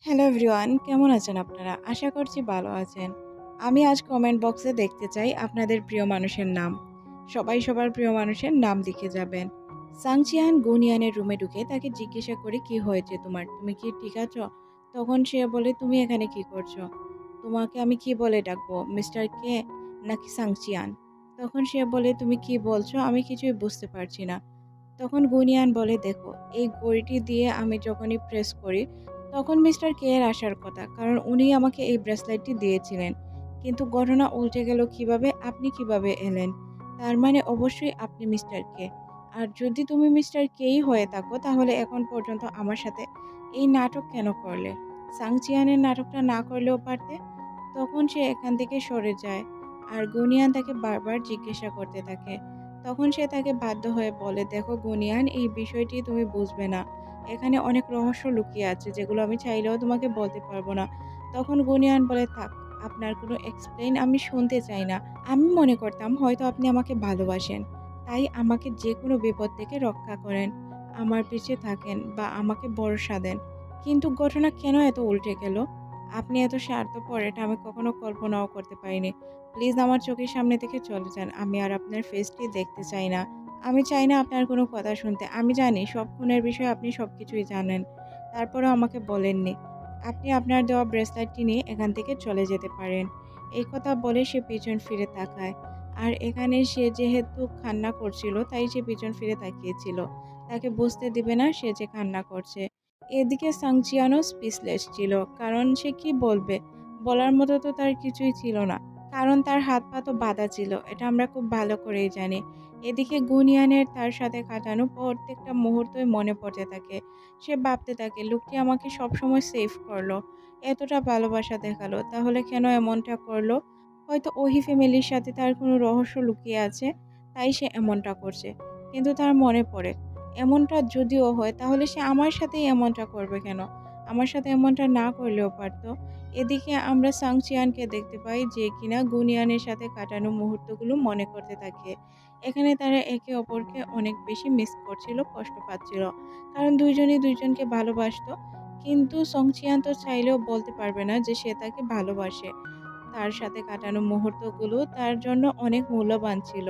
Hello everyone, কেমন আছেন আপনারা? আশা করছি ভালো আছেন। আমি আজ কমেন্ট বক্সে দেখতে চাই আপনাদের প্রিয় মানুষের নাম। সবাই সবার প্রিয় মানুষের নাম লিখে যাবেন। সাংচিয়ান গুনিয়ানের রুমে ঢুকে তাকে জিজ্ঞাসা করে কি হয়েছে তোমার? তুমি কি ঠিক আছো? তখন সে বলে তুমি এখানে কি করছো? তোমাকে আমি কি বলে ডাকবো? মিস্টার কে নাকি সাংচিয়ান? তখন সে বলে তুমি কি বলছো? আমি কিছুই বুঝতে পারছি না। তখন গুনিয়ান বলে দেখো এই ঘড়িটি দিয়ে আমি যখনই প্রেস করি তখন মিস্টার কে এর আসার কথা, কারণ উনি আমাকে এই ব্রেসলেটটি দিয়েছিলেন। কিন্তু ঘটনা উল্টে গেল কিভাবে? আপনি কিভাবে এলেন? তার মানে অবশ্যই আপনি মিস্টার কে। আর যদি তুমি মিস্টার কেই হয়ে থাকো তাহলে এখন পর্যন্ত আমার সাথে এই নাটক কেন করলে? সাংচিয়ানের নাটকটা না করলেও পারতে। তখন সে এখান থেকে সরে যায় আর গুনিয়ান তাকে বারবার জিজ্ঞাসা করতে থাকে। তখন সে তাকে বাধ্য হয়ে বলে দেখো গুনিয়ান, এই বিষয়টি তুমি বুঝবে না। এখানে অনেক রহস্য লুকিয়ে আছে যেগুলো আমি চাইলেও তোমাকে বলতে পারবো না। তখন গুনিয়ান বলে থাক, আপনার কোনো এক্সপ্লেইন আমি শুনতে চাই না। আমি মনে করতাম হয়তো আপনি আমাকে ভালোবাসেন, তাই আমাকে যে কোনো বিপদ থেকে রক্ষা করেন, আমার পিছে থাকেন বা আমাকে ভরসা দেন। কিন্তু ঘটনা কেন এত উল্টে গেল? আপনি এত স্বার্থপর এটা আমি কখনো কল্পনাও করতে পারিনি। প্লিজ আমার চোখের সামনে থেকে চলে যান। আমি আর আপনার ফেসটি দেখতে চাই না। আমি চাই না আপনার কোনো কথা শুনতে। আমি জানি সব খুনের বিষয়ে আপনি সবকিছুই জানেন। তারপরেও আমাকে বলেননি। আপনি আপনার দেওয়া ব্রেসলেটটি নিয়ে এখান থেকে চলে যেতে পারেন। এই কথা বলে সে পিছন ফিরে তাকায়। আর এখানে সে যেহেতু কান্না করছিল তাই সে পিছন ফিরে তাকিয়েছিল। তাকে বুঝতে দিবে না সে যে কান্না করছে। এদিকে সাংচিয়ানো স্পিচলেস ছিল, কারণ সে কি বলবে? বলার মতো তো তার কিছুই ছিল না, কারণ তার হাত পা তো বাঁধা ছিল, এটা আমরা খুব ভালো করেই জানি। এদিকে গুনিয়ানের তার সাথে কাটানো প্রত্যেকটা মুহূর্তই মনে পড়তে থাকে। সে ভাবতে থাকে লোকটি আমাকে সবসময় সেভ করলো, এতটা ভালোবাসা দেখালো, তাহলে কেন এমনটা করলো? হয়তো ওহি ফ্যামিলির সাথে তার কোনো রহস্য লুকিয়ে আছে, তাই সে এমনটা করছে। কিন্তু তার মনে পড়ে এমনটা যদিও হয় তাহলে সে আমার সাথেই এমনটা করবে কেন? আমার সাথে এমনটা না করলেও পারতো। এদিকে আমরা সাংচিয়ানকে দেখতে পাই যে কিনা গুনিয়ানের সাথে কাটানো মুহূর্তগুলো মনে করতে থাকে। এখানে তারা একে অপরকে অনেক বেশি মিস করছিল, কষ্ট পাচ্ছিল। কারণ দুইজনই দুইজনকে ভালোবাসতো। কিন্তু সংচিয়ান তো চাইলেও বলতে পারবে না যে সে তাকে ভালোবাসে। তার সাথে কাটানো মুহূর্তগুলো তার জন্য অনেক মূল্যবান ছিল।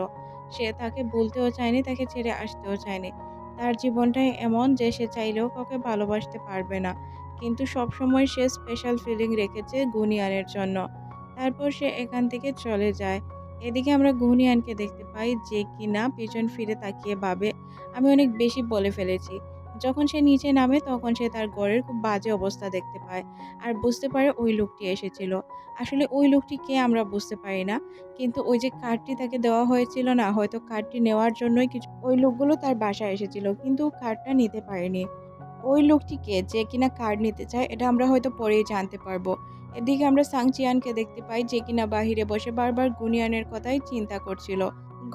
সে তাকে ভুলতেও চায়নি, তাকে ছেড়ে আসতেও চায়নি। তার জীবনটাই এমন যে সে চাইলেও কাউকে ভালোবাসতে পারবে না। কিন্তু সবসময় সে স্পেশাল ফিলিং রেখেছে গুনিয়ানের জন্য। তারপর সে এখান থেকে চলে যায়। এদিকে আমরা গুনিয়ানকে দেখতে পাই যে কিনা পিছন ফিরে তাকিয়ে ভাবে আমি অনেক বেশি বলে ফেলেছি। যখন সে নিচে নামে তখন সে তার ঘরের খুব বাজে অবস্থা দেখতে পায় আর বুঝতে পারে ওই লোকটি এসেছিল। আসলে ওই লোকটি কে আমরা বুঝতে পারি না। কিন্তু ওই যে কার্ডটি তাকে দেওয়া হয়েছিল না, হয়তো কার্ডটি নেওয়ার জন্যই কিছু ওই লোকগুলো তার বাসায় এসেছিল কিন্তু কার্ডটা নিতে পারেনি। ওই লোকটি কে যে কিনা কার্ড নিতে চায় এটা আমরা হয়তো পরেই জানতে পারবো। এদিকে আমরা সাংচিয়ানকে দেখতে পাই যে কিনা বাহিরে বসে বারবার গুনিয়ানের কথাই চিন্তা করছিল।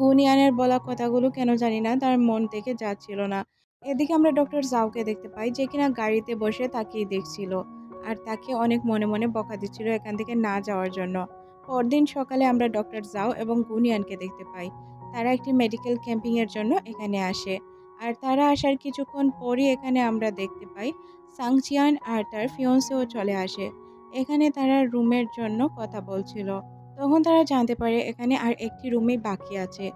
গুনিয়ানের বলা কথাগুলো কেন জানি না তার মন থেকে যাচ্ছিল না। এদিকে আমরা ডক্টর জাওকে দেখতে পাই যে কিনা গাড়িতে বসে তাকিয়ে দেখছিল আর তাকে অনেক মনে মনে বকা দিচ্ছিল এখান থেকে না যাওয়ার জন্য। পরদিন সকালে আমরা ডক্টর জাও এবং গুনিয়ানকে দেখতে পাই। তারা একটি মেডিকেল ক্যাম্পিং এর জন্য এখানে আসে। আর তারা আসার কিছুক্ষণ পরই এখানে আমরা দেখতে পাই সাংচিয়ান আর তার ফিয়ন্সেও চলে আসে। এখানে তারা রুমের জন্য কথা বলছিল। তখন তারা জানতে পারে এখানে আর একটি রুমই বাকি আছে।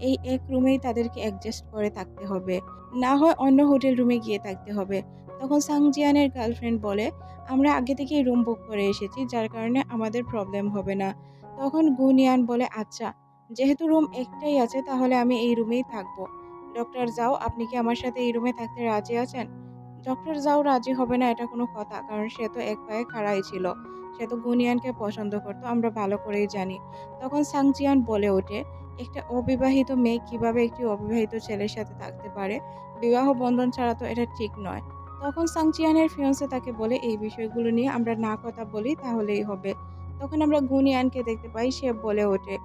এই এক রুমেই তাদেরকে অ্যাডজাস্ট করে থাকতে হবে, না হয় অন্য হোটেল রুমে গিয়ে থাকতে হবে। তখন সাংজিয়ানের গার্লফ্রেন্ড বলে আমরা আগে থেকেই রুম বুক করে এসেছি, যার কারণে আমাদের প্রবলেম হবে না। তখন গুনিয়ান বলে আচ্ছা, যেহেতু রুম একটাই আছে তাহলে আমি এই রুমেই থাকবো। ডক্টর জাও, আপনি কি আমার সাথে এই রুমে থাকতে রাজি আছেন? ডক্টর জাও রাজি হবে না এটা কোনো কথা, কারণ সে তো এক পায়ে খাড়াই ছিল। সে তো গুনিয়ানকে পছন্দ করতো, আমরা ভালো করেই জানি। তখন সাংচিয়ান বলে ওঠে একটা অবিবাহিত মেয়ে কিভাবে একটি অবিবাহিত ছেলের সাথে থাকতে পারে? বিবাহ বন্ধন ছাড়া তো এটা ঠিক নয়। তখন সাংচিয়ানের ফিয়ন্সে তাকে বলে এই বিষয়গুলো নিয়ে আমরা না কথা বলি তাহলেই হবে। তখন আমরা গুনিয়ানকে দেখতে পাই সে বলে ওঠে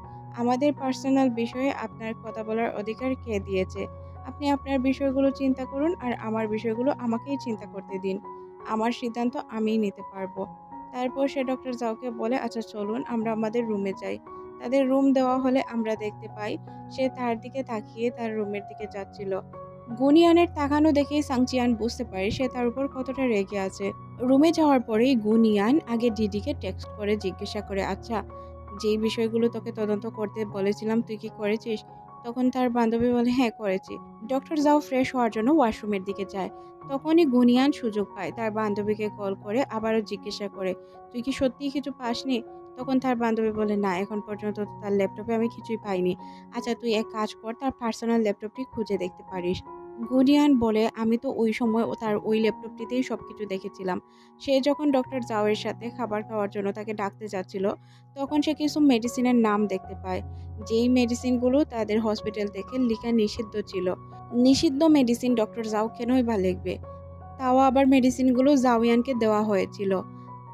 আমাদের পার্সোনাল বিষয়ে আপনার কথা বলার অধিকার কে দিয়েছে? আপনি আপনার বিষয়গুলো চিন্তা করুন আর আমার বিষয়গুলো আমাকেই চিন্তা করতে দিন। আমার সিদ্ধান্ত আমিই নিতে পারবো। তারপর সে ডক্টর জাওকে বলে আচ্ছা চলুন আমরা আমাদের রুমে যাই। তাদের রুম দেওয়া হলে আমরা দেখতে পাই সে তার দিকে তাকিয়ে তার রুমের দিকে যাচ্ছিল। গুনিয়ানের তাকানো দেখেই সাংচিয়ান বুঝতে পারে সে তার উপর কতটা রেগে আছে। রুমে যাওয়ার পরেই গুনিয়ান আগে ডিডিকে টেক্সট করে জিজ্ঞাসা করে, আচ্ছা যেই বিষয়গুলো তোকে তদন্ত করতে বলেছিলাম তুই কি করেছিস? তখন তার বান্ধবী বলে, হ্যাঁ করেছি। ডক্টর জাও ফ্রেশ হওয়ার জন্য ওয়াশরুমের দিকে যায়। তখনই গুনিয়ান সুযোগ পায় তার বান্ধবীকে কল করে আবারও জিজ্ঞাসা করে, তুই কি সত্যিই কিছু পাসনি? তখন তার বান্ধবী বলে, না এখন পর্যন্ত তো তার ল্যাপটপে আমি কিছুই পাইনি। আচ্ছা তুই এক কাজ কর, তার পার্সোনাল ল্যাপটপটি খুঁজে দেখতে পারিস। গুনিয়ান বলে, আমি তো ওই সময় তার ওই ল্যাপটপটিতেই সবকিছু দেখেছিলাম। সে যখন ডক্টর জাওয়ের সাথে খাবার খাওয়ার জন্য তাকে ডাকতে যাচ্ছিল, তখন সে কিছু মেডিসিনের নাম দেখতে পায়, যেই মেডিসিনগুলো তাদের হসপিটাল থেকে লেখা নিষিদ্ধ ছিল। নিষিদ্ধ মেডিসিন ডক্টর জাও কেনই বা লিখবে? তাও আবার মেডিসিনগুলো জাওয়ানকে দেওয়া হয়েছিল।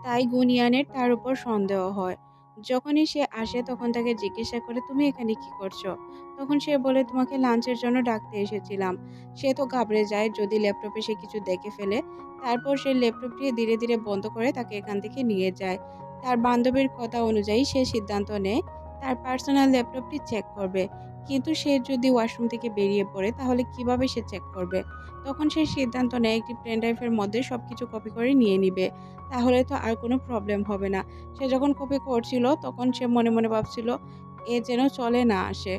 তাই গুনিয়ানের তার উপর সন্দেহ হয়। যখনই সে আসে তখন তাকে জিজ্ঞাসা করে, তুমি এখানে কি করছো? তখন সে বলে, তোমাকে লাঞ্চের জন্য ডাকতে এসেছিলাম। সে তো ঘাবড়ে যায় যদি ল্যাপটপে সে কিছু দেখে ফেলে। তারপর সে ল্যাপটপটি ধীরে ধীরে বন্ধ করে তাকে এখান থেকে নিয়ে যায়। তার বান্ধবীর কথা অনুযায়ী সে সিদ্ধান্ত নেয় তার পার্সোনাল ল্যাপটপটি চেক করবে। কিন্তু সে যদি ওয়াশরুম থেকে বেরিয়ে পড়ে তাহলে কিভাবে সে চেক করবে? তখন সে সিদ্ধান্ত নেয় একটি পেন ড্রাইভের মধ্যে সবকিছু কপি করে নিয়ে নিবে। তাহলে তো আর কোনো প্রবলেম হবে না। সে যখন কপি করছিল তখন সে মনে মনে ভাবছিল এ যেন চলে না আসে।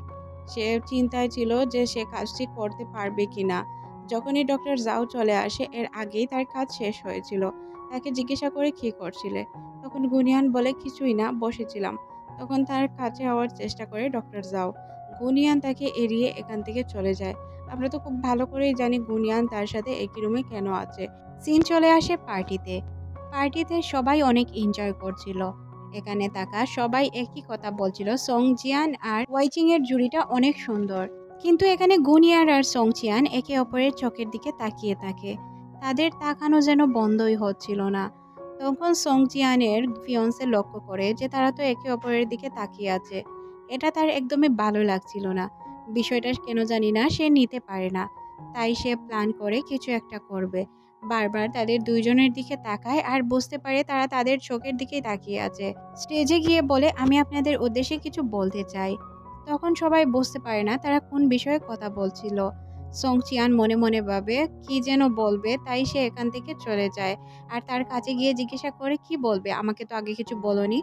সে চিন্তায় ছিল যে সে কাজটি করতে পারবে কিনা। যখনই ডক্টর জাও চলে আসে এর আগেই তার কাজ শেষ হয়েছিল। তাকে জিজ্ঞাসা করে কি করছিলে? তখন গুনিয়ান বলে, কিছুই না, বসেছিলাম। তখন তার কাছে হওয়ার চেষ্টা করে ডক্টর জাও। গুনিয়ান তাকে এড়িয়ে এখান থেকে চলে যায়। আমরা তো খুব ভালো করেই জানি গুনিয়ান তার সাথে একই রুমে কেন আছে। সিন চলে আসে পার্টিতে। পার্টিতে সবাই অনেক এনজয় করছিল। এখানে থাকা সবাই একই কথা বলছিল, সং জিয়ান আর ওয়াইচিং এর জুড়িটা অনেক সুন্দর। কিন্তু এখানে গুনিয়ার আর সং চিয়ান একে অপরের চোখের দিকে তাকিয়ে থাকে। তাদের তাকানো যেন বন্ধই হচ্ছিল না। তখন সং জিয়ানের ফিয়ন্সে লক্ষ্য করে যে তারা তো একে অপরের দিকে তাকিয়ে আছে। এটা তার একদমই ভালো লাগছিল না। বিষয়টা কেন জানি না সে নিতে পারে না। তাই সে প্ল্যান করে কিছু একটা করবে। বারবার তাদের দুইজনের দিকে তাকায় আর বুঝতে পারে তারা তাদের চোখের দিকেই তাকিয়ে আছে। স্টেজে গিয়ে বলে, আমি আপনাদের উদ্দেশ্যে কিছু বলতে চাই। তখন সবাই বুঝতে পারে না তারা কোন বিষয়ে কথা বলছিল। সং চিয়ান মনে মনে ভাবে কি যেন বলবে, তাই সে এখান থেকে চলে যায় আর তার কাছে গিয়ে জিজ্ঞাসা করে, কি বলবে, আমাকে তো আগে কিছু বলোনি।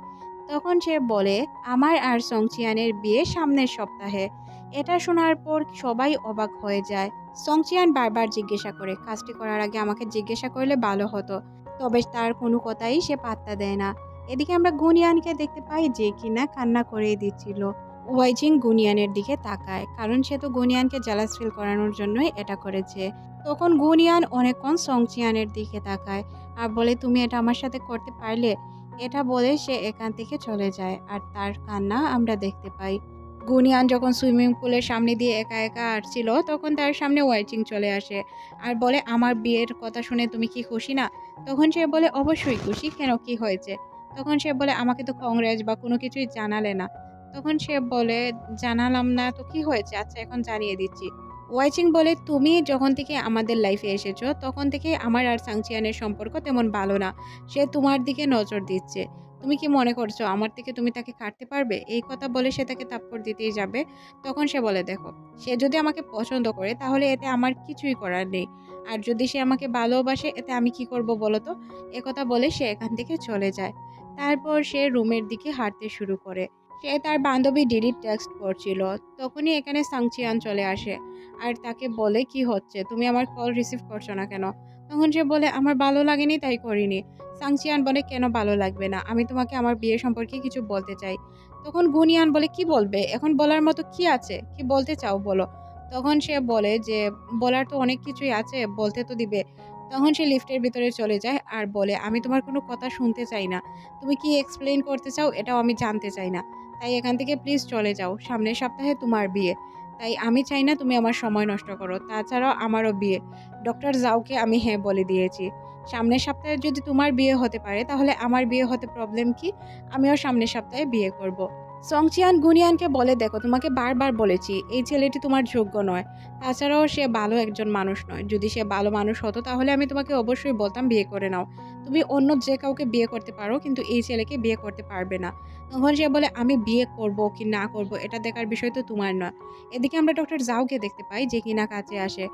তখন সে বলে, আমার আর সং চিয়ানের বিয়ে সামনের সপ্তাহে। এটা শোনার পর সবাই অবাক হয়ে যায়। সং চিয়ান বারবার জিজ্ঞাসা করে, কাজটি করার আগে আমাকে জিজ্ঞাসা করলে ভালো হতো। তবে তার কোনো কথাই সে পাত্তা দেয় না। এদিকে আমরা গুনিয়ানকে দেখতে পাই যে কিনা কান্না করেই দিচ্ছিল। ওয়াইজিং গুনিয়ানের দিকে তাকায়, কারণ সে তো গুনিয়ানকে জেলাস ফিল করানোর জন্যই এটা করেছে। তখন গুনিয়ান অনেকক্ষণ সং চিয়ানের দিকে তাকায় আর বলে, তুমি এটা আমার সাথে করতে পারলে? এটা বলে সে এখান থেকে চলে যায় আর তার কান্না আমরা দেখতে পাই। গুনিয়ান যখন সুইমিং পুলের সামনে দিয়ে একা একা আসছিল তখন তার সামনে ওয়াইচিং চলে আসে আর বলে, আমার বিয়ের কথা শুনে তুমি কি খুশি না? তখন সে বলে, অবশ্যই খুশি, কেন, কি হয়েছে? তখন সে বলে, আমাকে তো কংগ্রেস বা কোনো কিছুই জানালে না। তখন সে বলে, জানালাম না তো কি হয়েছে, আচ্ছা এখন জানিয়ে দিচ্ছি। ওয়াইচিং বলে, তুমি যখন থেকে আমাদের লাইফে এসেছো তখন থেকে আমার আর সাংচিয়ানের সম্পর্ক তেমন ভালো না। সে তোমার দিকে নজর দিচ্ছে। তুমি কি মনে করছো আমার থেকে তুমি তাকে কাটতে পারবে? এই কথা বলে সে তাকে থাপ্পড় দিতেই যাবে। তখন সে বলে, দেখো, সে যদি আমাকে পছন্দ করে তাহলে এতে আমার কিছুই করার নেই। আর যদি সে আমাকে ভালোবাসে এতে আমি কি করব বলো তো? একথা বলে সে এখান থেকে চলে যায়। তারপর সে রুমের দিকে হাঁটতে শুরু করে। সে তার বান্ধবী ডিডির টেক্সট করছিল। তখনই এখানে সাংচিয়ান চলে আসে আর তাকে বলে, কি হচ্ছে, তুমি আমার কল রিসিভ করছো না কেন? তখন সে বলে, আমার ভালো লাগেনি তাই করিনি। সাংচিয়ান বলে, কেন ভালো লাগবে না? আমি তোমাকে আমার বিয়ে সম্পর্কে কিছু বলতে চাই। তখন গুনিয়ান বলে, কি বলবে? এখন বলার মতো কি আছে? কি বলতে চাও বলো? তখন সে বলে যে বলার তো অনেক কিছুই আছে, বলতে তো দিবে। তখন সে লিফটের ভিতরে চলে যায় আর বলে, আমি তোমার কোনো কথা শুনতে চাই না। তুমি কি এক্সপ্লেইন করতে চাও এটাও আমি জানতে চাই না। তাই এখান থেকে প্লিজ চলে যাও। সামনের সপ্তাহে তোমার বিয়ে। তাই আমি চাই না তুমি আমার সময় নষ্ট করো। তাছাড়াও আমারও বিয়ে। ডক্টর জাওকে আমি হ্যাঁ বলে দিয়েছি। সামনের সপ্তাহে যদি তোমার বিয়ে হতে পারে তাহলে আমার বিয়ে হতে প্রবলেম কি? আমিও সামনের সপ্তাহে বিয়ে করব। সংচিয়ান গুনিয়ানকে বলে, দেখো, তোমাকে বারবার বলেছি এই ছেলেটি তোমার যোগ্য নয়। তাছাড়াও সে ভালো একজন মানুষ নয়। যদি সে ভালো মানুষ হতো তাহলে আমি তোমাকে অবশ্যই বলতাম বিয়ে করে নাও। তুমি অন্য যে কাউকে বিয়ে করতে পারো, কিন্তু এই ছেলেকে বিয়ে করতে পারবে না। তখন সে বলে, আমি বিয়ে করব কি না করব এটা দেখার বিষয় তো তোমার না। এদিকে আমরা ডক্টর জাওকে দেখতে পাই যে কিনা কাছে আসে।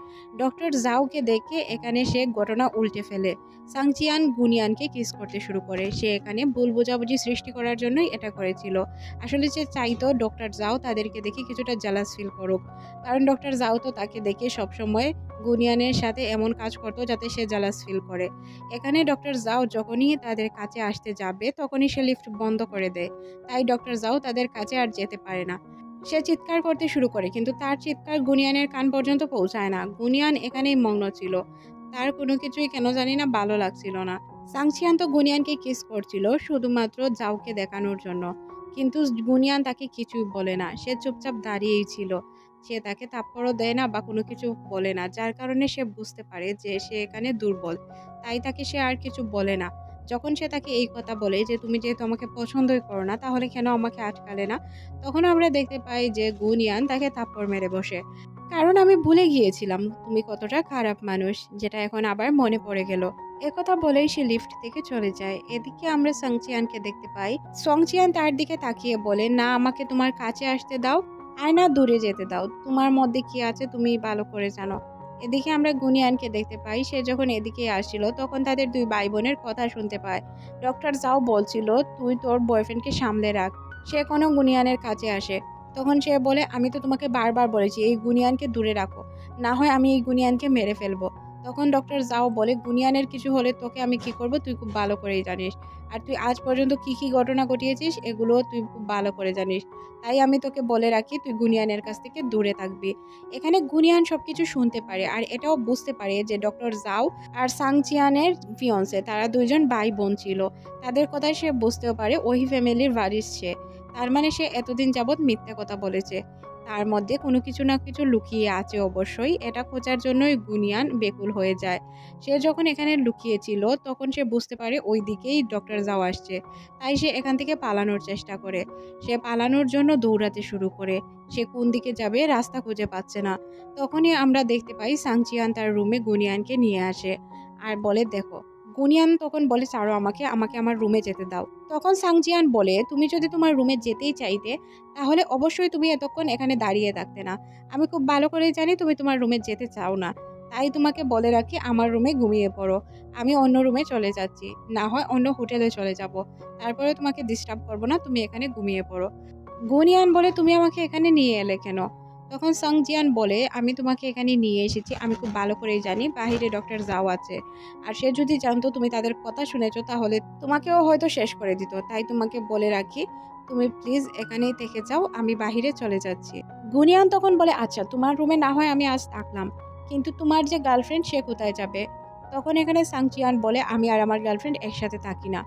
ডক্টর জাওকে দেখে এখানে সে ঘটনা উল্টে ফেলে। সাংচিয়ান গুনিয়ানকে কিস করতে শুরু করে। সে এখানে ভুল বোঝাবুঝি সৃষ্টি করার জন্যই এটা করেছিল। আসলে সে চাইতো ডক্টর জাও তাদেরকে দেখে কিছুটা জেলাস ফিল করুক, কারণ ডক্টর জাও তো তাকে দেখে সবসময় গুনিয়ানের সাথে এমন কাজ করতো যাতে সে জেলাস ফিল করে। এখানে ডক্টর জাও যখনই তাদের কাছে আসতে যাবে তখনই সে লিফট বন্ধ করে দেয়। তাই ডক্টর জাও তাদের কাছে আর যেতে পারে না। সে চিৎকার করতে শুরু করে, কিন্তু তার চিৎকার গুনিয়ানের কান পর্যন্ত পৌঁছায় না। গুনিয়ান এখানেই মগ্ন ছিল। তার কোনো কিছুই কেন জানি না ভালো লাগছিল না। সাংচিয়ান তো গুনিয়ানকে কিস করছিল শুধুমাত্র জাওকে দেখানোর জন্য, কিন্তু গুনিয়ান তাকে কিছুই বলে না। সে চুপচাপ দাঁড়িয়েই ছিল। সে তাকে থাপ্পড়ও দেয় না বা কোনো কিছু বলে না, যার কারণে সে বুঝতে পারে যে সে এখানে দুর্বল। তাই তাকে সে আর কিছু বলে না। যখন সে তাকে এই কথা বলে যে তুমি যেহেতু আমাকে পছন্দই করো না তাহলে কেন আমাকে আটকালে না, তখন আমরা দেখতে পাই যে গুনিয়ান তাকে থাপ্পড় মেরে বসে। কারণ আমি ভুলে গিয়েছিলাম তুমি কতটা খারাপ মানুষ, যেটা এখন আবার মনে পড়ে গেল। একথা বলেই সে লিফট থেকে চলে যায়। এদিকে আমরা সংচিয়ানকে দেখতে পাই। সংচিয়ান তার দিকে তাকিয়ে বলে, না আমাকে তোমার কাছে আসতে দাও আর না দূরে যেতে দাও। তোমার মধ্যে কি আছে তুমি ভালো করে জানো। এদিকে আমরা গুনিয়ানকে দেখতে পাই। সে যখন এদিকে আসছিল তখন তাদের দুই ভাই বোনের কথা শুনতে পায়। ডক্টর জাও বলছিল তুই তোর বয়ফ্রেন্ডকে সামলে রাখ। সে কোনো গুনিয়ানের কাছে আসে। তখন সে বলে, আমি তো তোমাকে বারবার বলেছি এই গুনিয়ানকে দূরে রাখো, না হয় আমি এই গুনিয়ানকে মেরে ফেলবো। তখন ডক্টর জাও বলে, গুনিয়ানের কিছু হলে তোকে আমি কি করব তুই খুব ভালো করেই জানিস। আর তুই আজ পর্যন্ত কি কি ঘটনা ঘটিয়েছিস এগুলো তুই খুব ভালো করে জানিস। তাই আমি তোকে বলে রাখি তুই গুনিয়ানের কাছ থেকে দূরে থাকবি। এখানে গুনিয়ান সবকিছু শুনতে পারে আর এটাও বুঝতে পারে যে ডক্টর জাও আর সাংচিয়ানের ফিয়ন্সে তারা দুইজন ভাই বোন ছিল। তাদের কথায় সে বুঝতেও পারে ওই ফ্যামিলির ওয়ারিস সে। তার মানে সে এতদিন যাবৎ মিথ্যা কথা বলেছে। তার মধ্যে কোনো কিছু না কিছু লুকিয়ে আছে অবশ্যই। এটা খোঁজার জন্যই গুনিয়ান বেকুল হয়ে যায়। সে যখন এখানে লুকিয়েছিল তখন সে বুঝতে পারে ওই দিকেই ডক্টর জাও আসছে। তাই সে এখান থেকে পালানোর চেষ্টা করে। সে পালানোর জন্য দৌড়াতে শুরু করে। সে কোন দিকে যাবে রাস্তা খুঁজে পাচ্ছে না। তখনই আমরা দেখতে পাই সাংচিয়ান তার রুমে গুনিয়ানকে নিয়ে আসে আর বলে, দেখো। গুনিয়ান তখন বলে, ছাড়ো আমাকে, আমাকে আমার রুমে যেতে দাও। তখন সাংচিয়ান বলে, তুমি যদি তোমার রুমে যেতেই চাইতে তাহলে অবশ্যই তুমি এতক্ষণ এখানে দাঁড়িয়ে থাকতে না। আমি খুব ভালো করেই জানি তুমি তোমার রুমে যেতে চাও না। তাই তোমাকে বলে রাখি আমার রুমে ঘুমিয়ে পড়ো। আমি অন্য রুমে চলে যাচ্ছি, না হয় অন্য হোটেলে চলে যাব। তারপরে তোমাকে ডিস্টার্ব করবো না, তুমি এখানে ঘুমিয়ে পড়ো। গুনিয়ান বলে, তুমি আমাকে এখানে নিয়ে এলে কেন? তখন সাংজিয়ান বলে, আমি তোমাকে এখানে নিয়ে এসেছি আমি খুব ভালো করেই জানি বাহিরে ডক্টর জাও আছে। আর সে যদি জানতো তুমি তাদের কথা শুনেছো তাহলে তোমাকেও হয়তো শেষ করে দিত। তাই তোমাকে বলে রাখি তুমি প্লিজ এখানেই থেকে যাও, আমি বাহিরে চলে যাচ্ছি। গুনিয়ান তখন বলে, আচ্ছা তোমার রুমে না হয় আমি আজ থাকলাম, কিন্তু তোমার যে গার্লফ্রেন্ড সে কোথায় যাবে? তখন এখানে সাংচিয়ান বলে, আমি আর আমার গার্লফ্রেন্ড একসাথে থাকি না।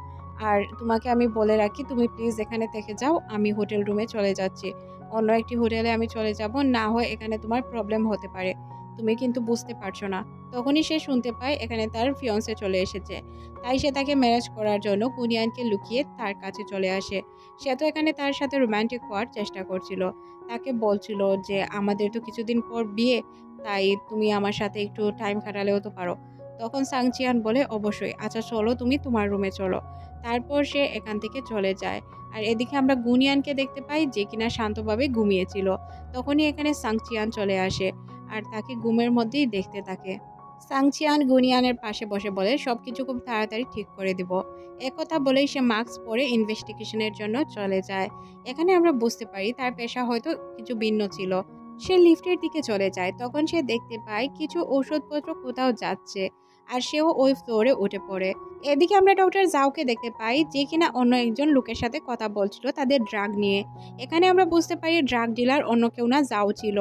আর তোমাকে আমি বলে রাখি তুমি প্লিজ এখানে থেকে যাও, আমি হোটেল রুমে চলে যাচ্ছি। অন্য একটি হোটেলে আমি চলে যাব, না হয় এখানে তোমার প্রবলেম হতে পারে। তুমি কিন্তু বুঝতে পারছো না। তখনই সে শুনতে পায় এখানে তার ফিয়ন্সে চলে এসেছে। তাই সে তাকে ম্যারেজ করার জন্য গুনিয়ানকে লুকিয়ে তার কাছে চলে আসে। সে তো এখানে তার সাথে রোমান্টিক হওয়ার চেষ্টা করছিল। তাকে বলছিল যে আমাদের তো কিছুদিন পর বিয়ে, তাই তুমি আমার সাথে একটু টাইম কাটালেও তো পারো। তখন সাংচিয়ান বলে, অবশ্যই, আচ্ছা চলো তুমি তোমার রুমে চলো। তারপর সে এখান থেকে চলে যায়। আর এদিকে আমরা গুনিয়ানকে দেখতে পাই যে কিনা শান্তভাবে ঘুমিয়েছিল। তখনই এখানে সাংচিয়ান চলে আসে আর তাকে ঘুমের মধ্যেই দেখতে থাকে। সাংচিয়ান গুনিয়ানের পাশে বসে বলে, সবকিছু খুব তাড়াতাড়ি ঠিক করে দিব। একথা বলেই সে মাস্ক পরে ইনভেস্টিগেশনের জন্য চলে যায়। এখানে আমরা বুঝতে পারি তার পেশা হয়তো কিছু ভিন্ন ছিল। সে লিফটের দিকে চলে যায়। তখন সে দেখতে পায় কিছু ঔষধপত্র কোথাও যাচ্ছে আর সেও ওই ফ্লোরে উঠে পড়ে। এদিকে আমরা ডক্টর জাওকে দেখতে পাই যে কিনা অন্য একজন লোকের সাথে কথা বলছিল তাদের ড্রাগ নিয়ে। এখানে আমরা বুঝতে পারি ড্রাগ ডিলার অন্য কেউ না, জাও ছিল।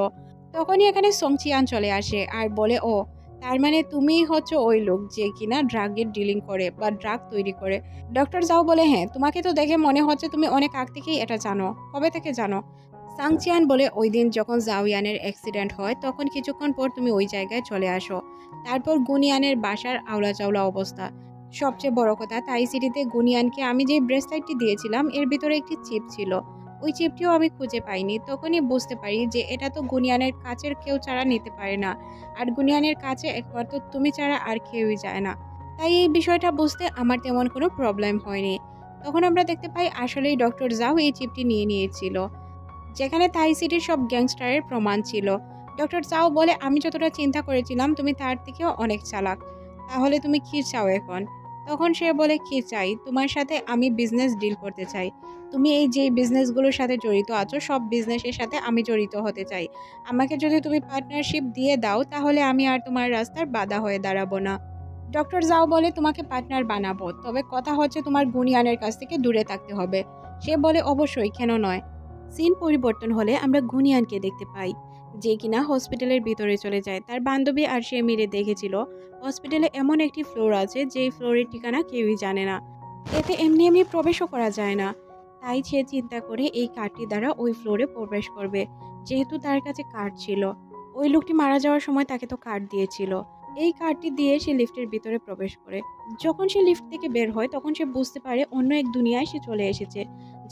তখনই এখানে সংচিয়ান চলে আসে আর বলে, ও তার মানে তুমিই হচ্ছে ওই লোক যে কিনা ড্রাগের ডিলিং করে বা ড্রাগ তৈরি করে। ডক্টর জাও বলে, হ্যাঁ তোমাকে তো দেখে মনে হচ্ছে তুমি অনেক আগ থেকেই এটা জানো। কবে থেকে জানো? সাংচিয়ান বলে, ওই দিন যখন জাওয়ানের অ্যাক্সিডেন্ট হয় তখন কিছুক্ষণ পর তুমি ওই জায়গায় চলে আসো। তারপর গুনিয়ানের বাসার আওলা চাওলা অবস্থা। সবচেয়ে বড় কথা, তাই সিটিতে গুনিয়ানকে আমি যে ব্রেসলেটটি দিয়েছিলাম এর ভিতরে একটি চিপ ছিল। ওই চিপটিও আমি খুঁজে পাইনি। তখনই বুঝতে পারি যে এটা তো গুনিয়ানের কাছের কেউ ছাড়া নিতে পারে না। আর গুনিয়ানের কাছে একমাত্র তুমি ছাড়া আর কেউই যায় না। তাই এই বিষয়টা বুঝতে আমার তেমন কোনো প্রবলেম হয়নি। তখন আমরা দেখতে পাই আসলেই ডক্টর জাও এই চিপটি নিয়ে নিয়েছিল, যেখানে থাই সিটির সব গ্যাংস্টারের প্রমাণ ছিল। ডক্টর চাও বলে, আমি যতটা চিন্তা করেছিলাম তুমি তার থেকেও অনেক চালাক। তাহলে তুমি কি চাও এখন? তখন সে বলে, কি চাই? তোমার সাথে আমি বিজনেস ডিল করতে চাই। তুমি এই যে বিজনেসগুলোর সাথে জড়িত আছো সব বিজনেসের সাথে আমি জড়িত হতে চাই। আমাকে যদি তুমি পার্টনারশিপ দিয়ে দাও তাহলে আমি আর তোমার রাস্তার বাধা হয়ে দাঁড়াবো না। ডক্টর জাও বলে, তোমাকে পার্টনার বানাবো, তবে কথা হচ্ছে তোমার গুনিয়ানের কাছ থেকে দূরে থাকতে হবে। সে বলে, অবশ্যই, কেন নয়। সিন পরিবর্তন হলে আমরা গুনিয়ানকে দেখতে পাই, যে কিনা হসপিটালের ভিতরে চলে যায়। তার বান্ধবী আর সে মিলে দেখেছিল হসপিটালে এমন একটি ফ্লোর আছে যেই ফ্লোরের ঠিকানা কেউই জানে না, এতে এমনি এমনি প্রবেশও করা যায় না। তাই সে চিন্তা করে এই কার্ডটি দ্বারা ওই ফ্লোরে প্রবেশ করবে, যেহেতু তার কাছে কার্ড ছিল। ওই লোকটি মারা যাওয়ার সময় তাকে তো কার্ড দিয়েছিল। এই কার্ডটি দিয়ে সে লিফটের ভিতরে প্রবেশ করে। যখন সে লিফট থেকে বের হয় তখন সে বুঝতে পারে অন্য এক দুনিয়ায় সে চলে এসেছে।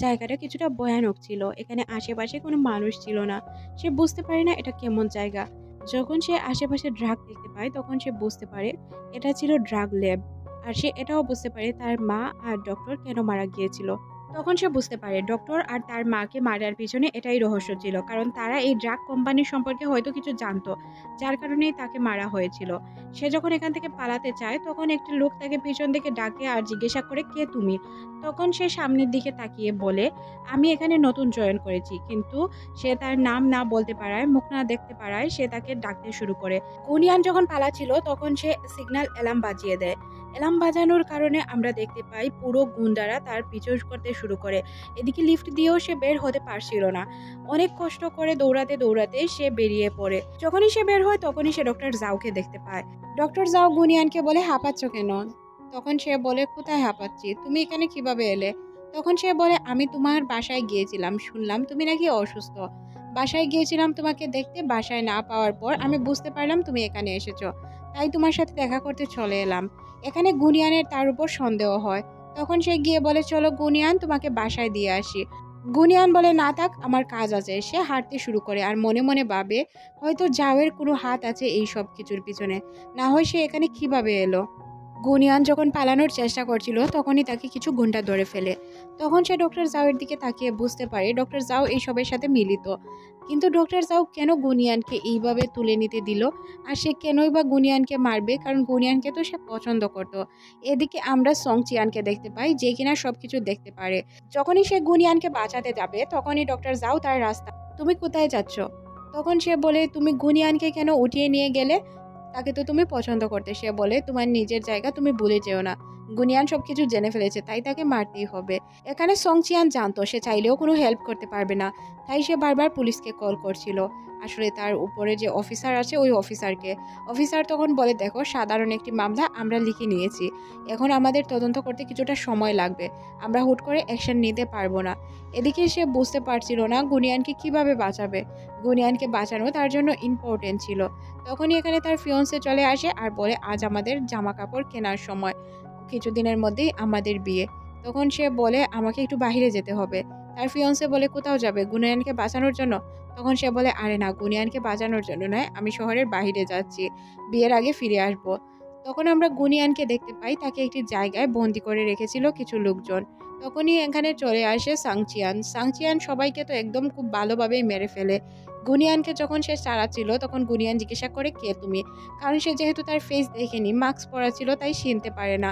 জায়গাটা কিছুটা ভয়ানক ছিল, এখানে আশেপাশে কোনো মানুষ ছিল না। সে বুঝতে পারে না এটা কেমন জায়গা। যখন সে আশেপাশে ড্রাগ দেখতে পায় তখন সে বুঝতে পারে এটা ছিল ড্রাগ ল্যাব। আর সে এটাও বুঝতে পারে তার মা আর ডক্টর কেন মারা গিয়েছিল। তখন সে বুঝতে পারে ডক্টর আর তার মাকে মারার পিছনে এটাই রহস্য ছিল, কারণ তারা এই ড্রাগ কোম্পানির সম্পর্কে হয়তো কিছু জানতো, যার কারণেই তাকে মারা হয়েছিল। সে যখন এখান থেকে পালাতে চায় তখন একটি লোক তাকে পিছন থেকে ডাকে আর জিজ্ঞাসা করে, কে তুমি? তখন সে সামনের দিকে তাকিয়ে বলে, আমি এখানে নতুন জয়েন করেছি। কিন্তু সে তার নাম না বলতে পারায়, মুখ না দেখতে পারায় সে তাকে ডাকতে শুরু করে। গুনিয়ান যখন পালাচ্ছিল তখন সে সিগন্যাল অ্যালার্ম বাজিয়ে দেয়। অ্যালার্ম বাজানোর কারণে আমরা দেখতে পাই পুরো গুন্ডারা তার পিছু করতে শুরু করে। এদিকে লিফট দিয়েও সে বের হতে পারছিল না। অনেক কষ্ট করে দৌড়াতে দৌড়াতে সে বেরিয়ে পড়ে। যখনই সে বের হয় তখনই সে ডক্টর জাওকে দেখতে পায়। ডক্টর জাও গুনিয়ানকে বলে, হাঁপাচ্ছ কেন? তখন সে বলে, কোথায় হাঁপাচ্ছি? তুমি এখানে কিভাবে এলে? তখন সে বলে, আমি তোমার বাসায় গিয়েছিলাম, শুনলাম তুমি নাকি অসুস্থ। বাসায় গিয়েছিলাম তোমাকে দেখতে, বাসায় না পাওয়ার পর আমি বুঝতে পারলাম তুমি এখানে এসেছো, তাই তোমার সাথে দেখা করতে চলে এলাম। এখানে গুনিয়ানের তার উপর সন্দেহ হয়। তখন সে গিয়ে বলে, চলো গুনিয়ান, তোমাকে বাসায় দিয়ে আসি। গুনিয়ান বলে, না থাক, আমার কাজ আছে। সে হাঁটতে শুরু করে আর মনে মনে ভাবে হয়তো জাওয়ের কোনো হাত আছে এই সব কিছুর পিছনে, না হয় সে এখানে কিভাবে এলো। গুনিয়ান যখন পালানোর চেষ্টা করছিল তখনই তাকে কিছু গুন্ডা ধরে ফেলে। তখন সে ডক্টর জাওয়ের দিকে তাকিয়ে বুঝতে পারে ডক্টর জাও এইসবের সাথে মিলিত। কিন্তু ডক্টর জাও কেন গুনিয়ানকে এইভাবে তুলে নিতে দিল? আর সে কেনই বা গুনিয়ানকে মারবে? কারণ গুনিয়ানকে তো সে পছন্দ করত। এদিকে আমরা সং চিয়ানকে দেখতে পাই, যে কিনা সবকিছু দেখতে পারে। যখনই সে গুনিয়ানকে বাঁচাতে যাবে তখনই ডক্টর জাও তার রাস্তা, তুমি কোথায় যাচ্ছ? তখন সে বলে, তুমি গুনিয়ানকে কেন উঠিয়ে নিয়ে গেলে? তাকে তো তুমি পছন্দ করতে। সে বলে, তোমার নিজের জায়গা তুমি ভুলে যেও না। গুনিয়ান সবকিছু জেনে ফেলেছে, তাই তাকে মারতেই হবে। এখানে সংচিয়ান জানতো সে চাইলেও কোনো হেল্প করতে পারবে না, তাই সে বারবার পুলিশকে কল করছিল। আসলে তার উপরে যে অফিসার আছে ওই অফিসারকে। অফিসার তখন বলে, দেখো, সাধারণ একটি মামলা আমরা লিখে নিয়েছি, এখন আমাদের তদন্ত করতে কিছুটা সময় লাগবে, আমরা হুট করে অ্যাকশন নিতে পারবো না। এদিকে সে বুঝতে পারছিল না গুনিয়ানকে কিভাবে বাঁচাবে। গুনিয়ানকে বাঁচানো তার জন্য ইম্পর্টেন্ট ছিল। তখনই এখানে তার ফিয়ন্সে চলে আসে আর বলে, আজ আমাদের জামা কাপড় কেনার সময়, কিছুদিনের মধ্যেই আমাদের বিয়ে। তখন সে বলে, আমাকে একটু বাইরে যেতে হবে। তার ফিয়ন্সে বলে, কোথাও যাবে? গুনিয়ানকে বাঁচানোর জন্য? তখন সে বলে, আরে না, গুনিয়ানকে বাঁচানোর জন্য নয়, আমি শহরের বাইরে যাচ্ছি, বিয়ের আগে ফিরে আসব। তখন আমরা গুনিয়ানকে দেখতে পাই, তাকে একটি জায়গায় বন্দি করে রেখেছিল কিছু লোকজন। তখনই এখানে চলে আসে সাংচিয়ান। সাংচিয়ান সবাইকে তো একদম খুব ভালোভাবেই মেরে ফেলে। গুনিয়ানকে যখন সে চালাচ্ছিল তখন গুনিয়ান জিজ্ঞাসা করে, কে তুমি? কারণ সে যেহেতু তার ফেস দেখেনি, মাস্ক পরা ছিল, তাই চিনতে পারে না।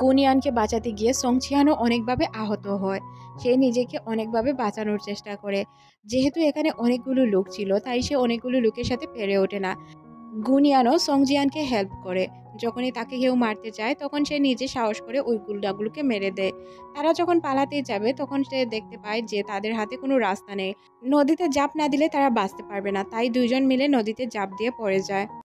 গুনিয়ানকে বাঁচাতে গিয়ে সংচিয়ানও অনেকভাবে আহত হয়। সে নিজেকে অনেকভাবে বাঁচানোর চেষ্টা করে। যেহেতু এখানে অনেকগুলো লোক ছিল তাই সে অনেকগুলো লোকের সাথে পেরে ওঠে না। গুনিয়ানও সংজিয়ানকে হেল্প করে। যখনই তাকে কেউ মারতে চায় তখন সে নিজে সাহস করে ওই গুন্ডাগুলোকে মেরে দেয়। তারা যখন পালাতে যাবে তখন সে দেখতে পায় যে তাদের হাতে কোনো রাস্তা নেই। নদীতে ঝাঁপ না দিলে তারা বাঁচতে পারবে না, তাই দুইজন মিলে নদীতে ঝাঁপ দিয়ে পড়ে যায়।